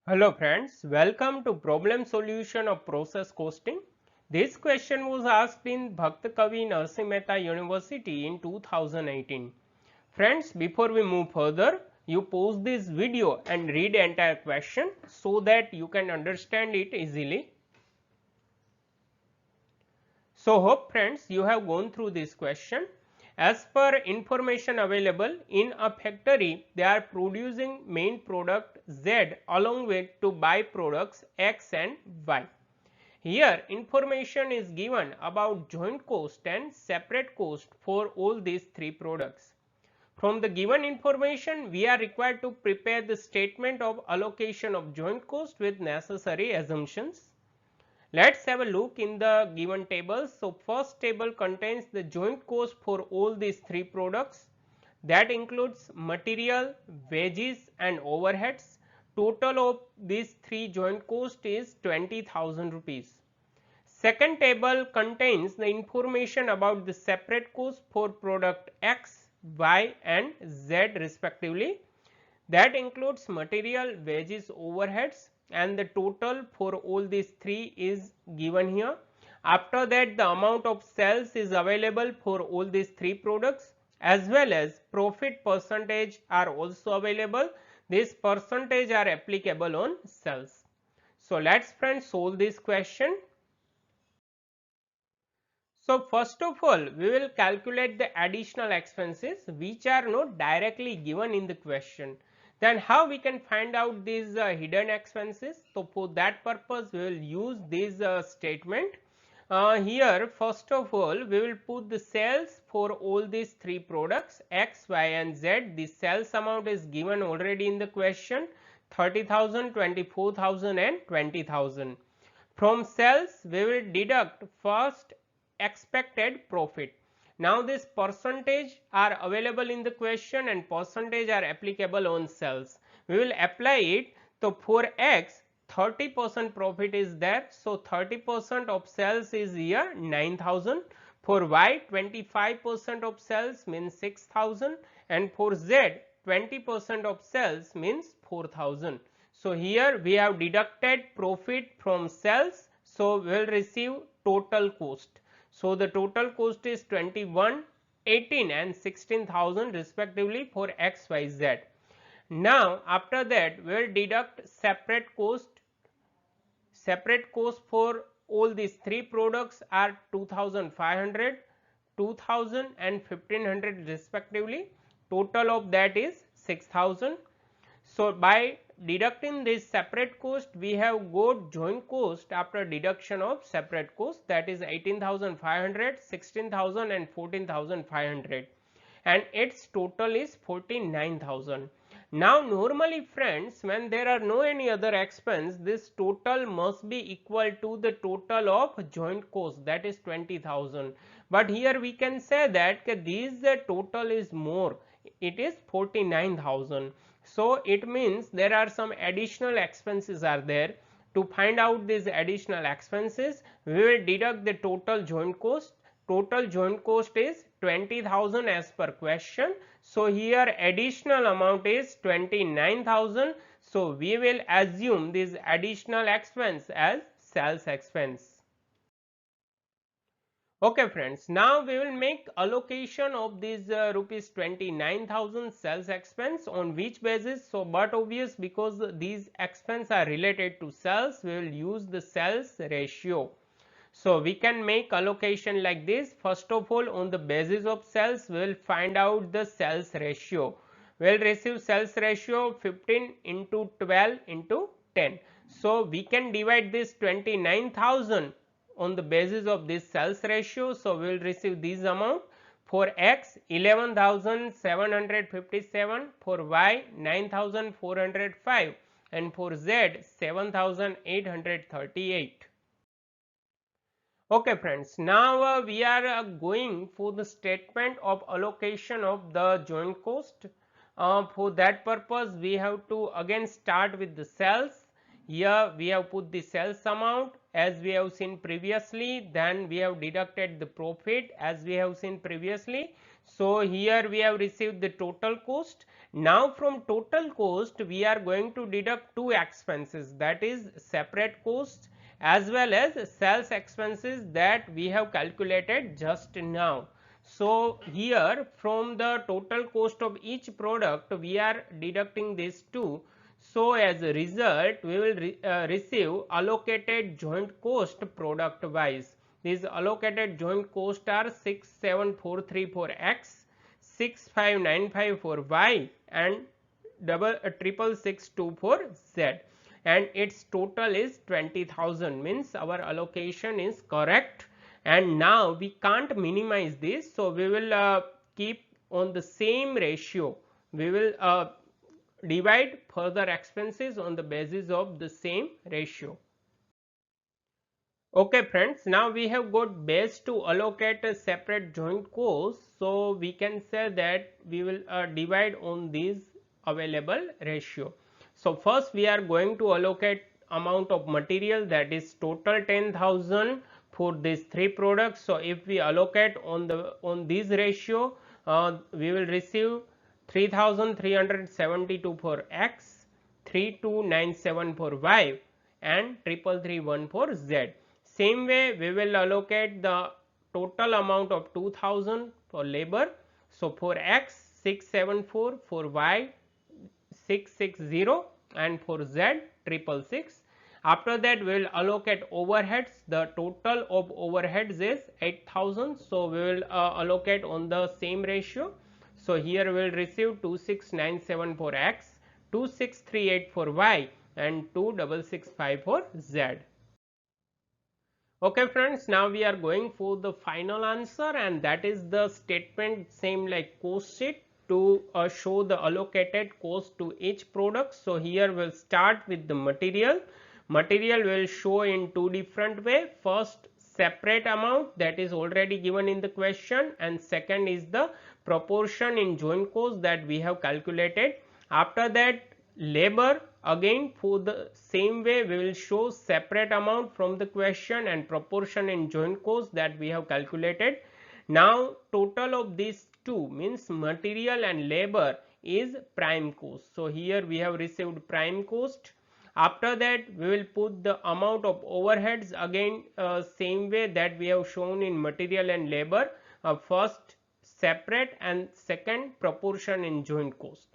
Hello friends, welcome to problem solution of process costing. This question was asked in Bhakt Kavi Narsimha Mehta University in 2018. Friends, before we move further, you pause this video and read the entire question so that you can understand it easily. So hope friends you have gone through this question. As per information available in a factory, they are producing main product Z along with two byproducts X and Y. Here information is given about joint cost and separate cost for all these three products. From the given information, we are required to prepare the statement of allocation of joint cost with necessary assumptions. Let us have a look in the given tables. So, first table contains the joint cost for all these three products, that includes material, wages and overheads. Total of these three joint cost is 20,000 rupees. Second table contains the information about the separate cost for product X, Y and Z respectively. That includes material, wages, overheads, and the total for all these three is given here. After that, the amount of sales is available for all these three products, as well as profit percentage are also available. These percentage are applicable on sales. So let's friends solve this question. So first of all, we will calculate the additional expenses which are not directly given in the question. Then how we can find out these hidden expenses? So for that purpose, we will use this statement. Here first of all, we will put the sales for all these three products X, Y and Z. The sales amount is given already in the question, 30,000, 24,000 and 20,000. From sales, we will deduct first expected profit. Now this percentage are available in the question and percentage are applicable on sales. We will apply it. So for X 30% profit is there. So 30% of sales is here 9,000. For Y 25% of sales means 6,000 and for Z 20% of sales means 4,000. So here we have deducted profit from sales. So we will receive total cost. So the total cost is 21, 18 and 16,000 respectively for X, Y, Z. Now after that we will deduct separate cost. Separate cost for all these three products are 2,500, 2,000 and 1,500 respectively. Total of that is 6,000. So by deducting this separate cost, we have got joint cost after deduction of separate cost, that is 18,500, 16,000 and 14,500 and its total is 49,000. Now normally friends, when there are no any other expense, this total must be equal to the total of joint cost, that is 20,000. But here we can say that this total is more, it is 49,000. So it means there are some additional expenses are there. To find out these additional expenses, we will deduct the total joint cost. Total joint cost is 20,000 as per question. So here additional amount is 29,000. So we will assume this additional expense as sales expense. Okay friends, now we will make allocation of this rupees 29,000 sales expense on which basis? So but obvious, because these expense are related to sales, we will use the sales ratio. So we can make allocation like this. First of all, on the basis of sales, we will find out the sales ratio. We will receive sales ratio 15 into 12 into 10. So we can divide this 29,000 on the basis of this sales ratio. So we will receive this amount. For X 11,757, for Y 9,405 and for Z 7,838. Okay friends, now we are going for the statement of allocation of the joint cost. For that purpose we have to again start with the sales. Here we have put the sales amount as we have seen previously, then we have deducted the profit as we have seen previously. So, here we have received the total cost. Now, from total cost we are going to deduct two expenses, that is separate cost as well as sales expenses that we have calculated just now. So, here from the total cost of each product we are deducting these two. So, as a result we will receive allocated joint cost product wise. These allocated joint cost are 67434 for X, 6595 for Y and 66662 for Z, and its total is 20,000, means our allocation is correct. And now we can't minimize this, so we will keep on the same ratio. We will divide further expenses on the basis of the same ratio. Okay friends, now we have got base to allocate a separate joint cost, so we can say that we will divide on these available ratio. So first we are going to allocate amount of material, that is total 10,000 for these three products. So if we allocate on this ratio, we will receive 3,372 for X, 3,297 for Y and 3,331 for Z. Same way we will allocate the total amount of 2,000 for labor. So for X 674, for Y 660 and for Z 666. After that we will allocate overheads. The total of overheads is 8,000. So we will allocate on the same ratio. So here we will receive 2,697 for X, 2,638 for Y and 2,665 for Z. Okay friends, now we are going for the final answer, and that is the statement same like cost sheet to show the allocated cost to each product. So here we will start with the material. Material will show in two different way. First, separate amount, that is already given in the question, and second is the proportion in joint cost that we have calculated. After that, labor, again for the same way we will show separate amount from the question and proportion in joint cost that we have calculated. Now total of these two, means material and labor, is prime cost. So here we have received prime cost. After that we will put the amount of overheads, again same way that we have shown in material and labor, first separate and second proportion in joint cost.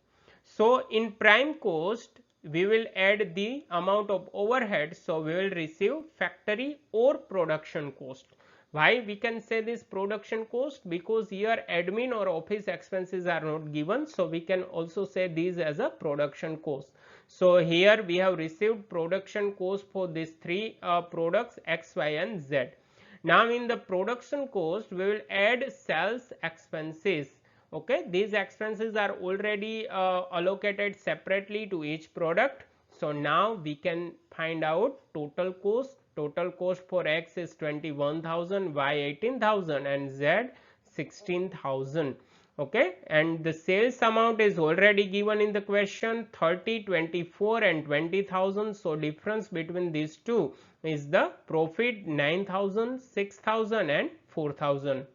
So in prime cost we will add the amount of overhead, so we will receive factory or production cost. Why we can say this production cost? Because here admin or office expenses are not given, so we can also say these as a production cost. So here we have received production cost for these three products X, Y and Z. Now in the production cost we will add sales expenses. Okay, these expenses are already allocated separately to each product. So now we can find out total cost. Total cost for X is 21,000, Y 18,000 and Z 16,000. Okay, and the sales amount is already given in the question, 30, 24 and 20,000. So difference between these two is the profit 9,000, 6,000 and 4,000.